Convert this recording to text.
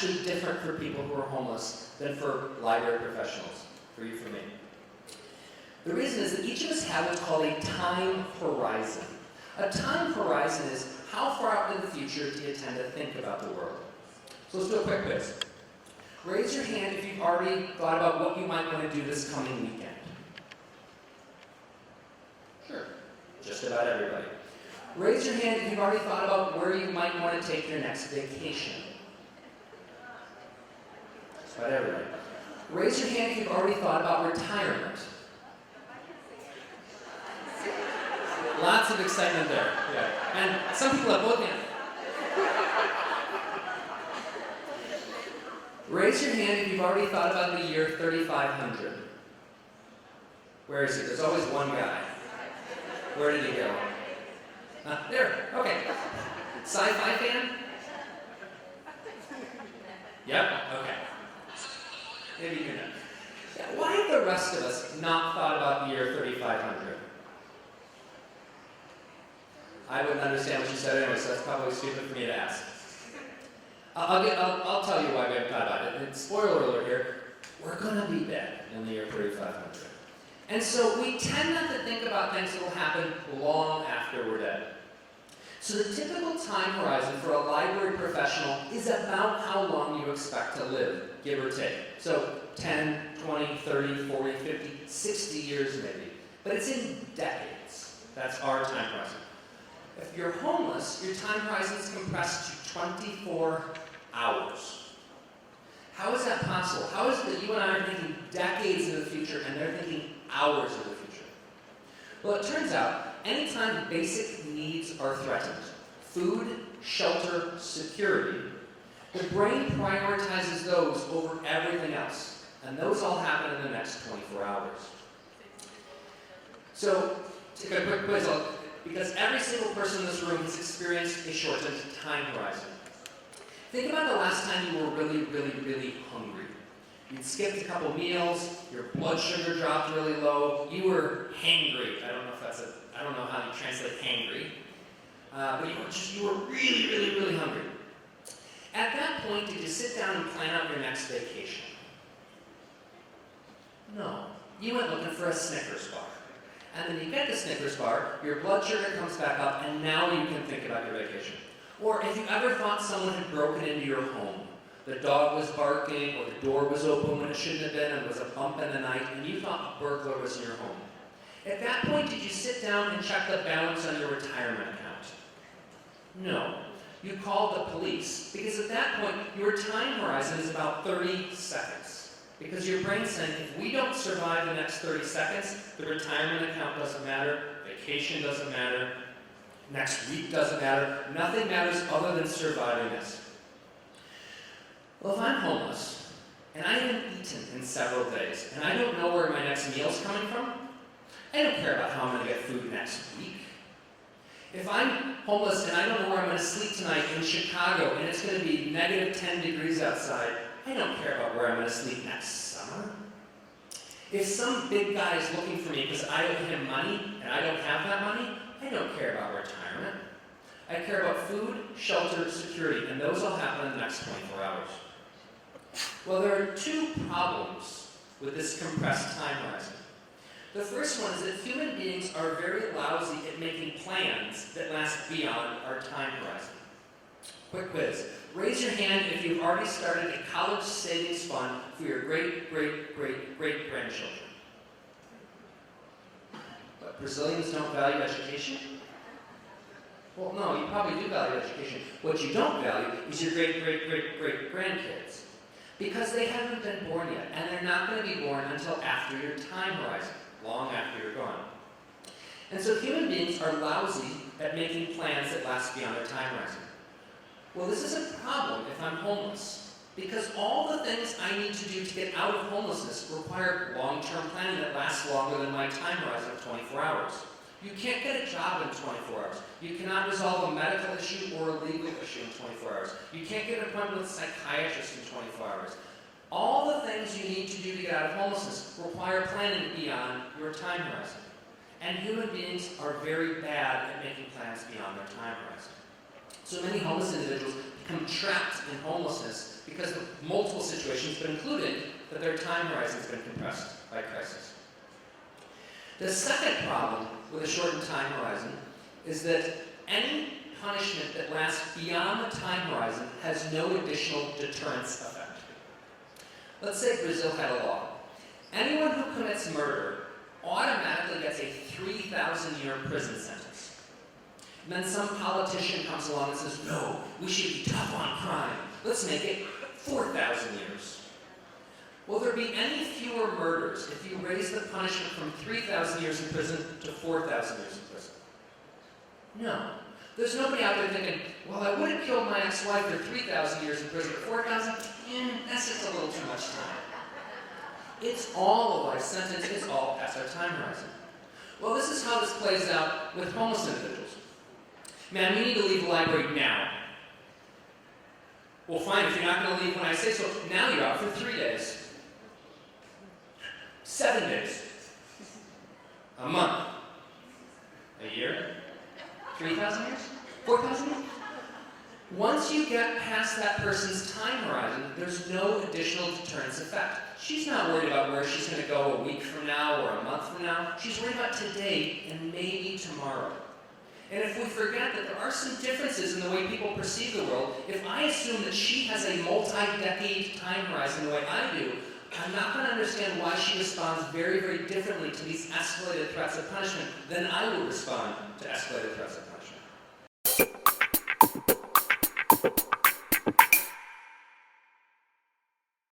actually different for people who are homeless than for library professionals, for you, for me. The reason is that each of us have what's called a time horizon. A time horizon is how far out into the future do you tend to think about the world? So let's do a quick quiz. Raise your hand if you've already thought about what you might want to do this coming weekend. Sure, just about everybody. Raise your hand if you've already thought about where you might want to take your next vacation. Just about everybody. Raise your hand if you've already thought about retirement. Lots of excitement there. Yeah. And some people have both hands. Raise your hand if you've already thought about the year 3500. Where is he? There's always one guy. Where did he go? There. Okay. Sci-fi fan? Yep. Okay. Maybe you know. Yeah, why have the rest of us not thought about the year 3500? I wouldn't understand what you said anyway, so that's probably stupid for me to ask. I'll tell you why we haven't thought about it. And spoiler alert here, we're going to be dead in the year 3500. And so we tend not to think about things that will happen long after we're dead. So the typical time horizon for a library professional is about how long you expect to live, give or take. So 10, 20, 30, 40, 50, 60 years maybe. But it's in decades. That's our time horizon. If you're homeless, your time horizon is compressed to 24 hours. How is that possible? How is it that you and I are thinking decades in the future and they're thinking hours in the future? Well, it turns out, anytime basic needs are threatened, food, shelter, security, the brain prioritizes those over everything else. And those all happen in the next 24 hours. So, take a quick quiz. Because every single person in this room has experienced a shortened time horizon. Think about the last time you were really, really, really hungry. You'd skipped a couple meals, your blood sugar dropped really low, you were hangry. I don't know how you translate hangry. But you were really, really, really hungry. At that point, did you sit down and plan out your next vacation? No. You went looking for a Snickers bar. And then you get the Snickers bar, your blood sugar comes back up, and now you can think about your vacation. Or if you ever thought someone had broken into your home, the dog was barking, or the door was open when it shouldn't have been, and there was a bump in the night, and you thought a burglar was in your home. At that point, did you sit down and check the balance on your retirement account? No. You called the police, because at that point, your time horizon is about 30 seconds. Because your brain's saying, if we don't survive the next 30 seconds, the retirement account doesn't matter, vacation doesn't matter, next week doesn't matter, nothing matters other than surviving this. Well, if I'm homeless, and I haven't eaten in several days, and I don't know where my next meal's coming from, I don't care about how I'm going to get food next week. If I'm homeless and I don't know where I'm going to sleep tonight in Chicago, and it's going to be negative 10 degrees outside, I don't care about where I'm going to sleep next summer. If some big guy is looking for me because I owe him money and I don't have that money, I don't care about retirement. I care about food, shelter, security, and those all happen in the next 24 hours. Well, there are two problems with this compressed time horizon. The first one is that human beings are very lousy at making plans that last beyond our time horizon. Quick quiz. Raise your hand if you've already started a college savings fund for your great-great-great-great-grandchildren. But Brazilians don't value education? Well, no, you probably do value education. What you don't value is your great-great-great-great-grandkids. Because they haven't been born yet, and they're not going to be born until after your time horizon, long after you're gone. And so human beings are lousy at making plans that last beyond their time horizon. Well, this is a problem if I'm homeless, because all the things I need to do to get out of homelessness require long-term planning that lasts longer than my time horizon of 24 hours. You can't get a job in 24 hours. You cannot resolve a medical issue or a legal issue in 24 hours. You can't get an appointment with a psychiatrist in 24 hours. All the things you need to do to get out of homelessness require planning beyond your time horizon. And human beings are very bad at making plans beyond their time horizon. So many homeless individuals become trapped in homelessness because of multiple situations, but including that their time horizon has been compressed by crisis. The second problem with a shortened time horizon is that any punishment that lasts beyond the time horizon has no additional deterrence effect. Let's say Brazil had a law. Anyone who commits murder automatically gets a 3,000-year prison sentence. And then some politician comes along and says, no, we should be tough on crime. Let's make it 4,000 years. Will there be any fewer murders if you raise the punishment from 3,000 years in prison to 4,000 years in prison? No. There's nobody out there thinking, well, I would have killed my ex-wife for 3,000 years in prison, but 4,000? That's just a little too much time. It's all a life sentence. It's all past our time horizon. Well, this is how this plays out with homeless individuals. Man, we need to leave the library now. Well, fine, if you're not going to leave when I say so, now you're out for 3 days. 7 days. A month. A year. 3,000 years? 4,000 years? Once you get past that person's time horizon, there's no additional deterrence effect. She's not worried about where she's going to go a week from now or a month from now. She's worried about today and maybe tomorrow. And if we forget that there are some differences in the way people perceive the world, if I assume that she has a multi-decade time horizon the way I do, I'm not going to understand why she responds very, very differently to these escalated threats of punishment than I would respond to escalated threats of punishment.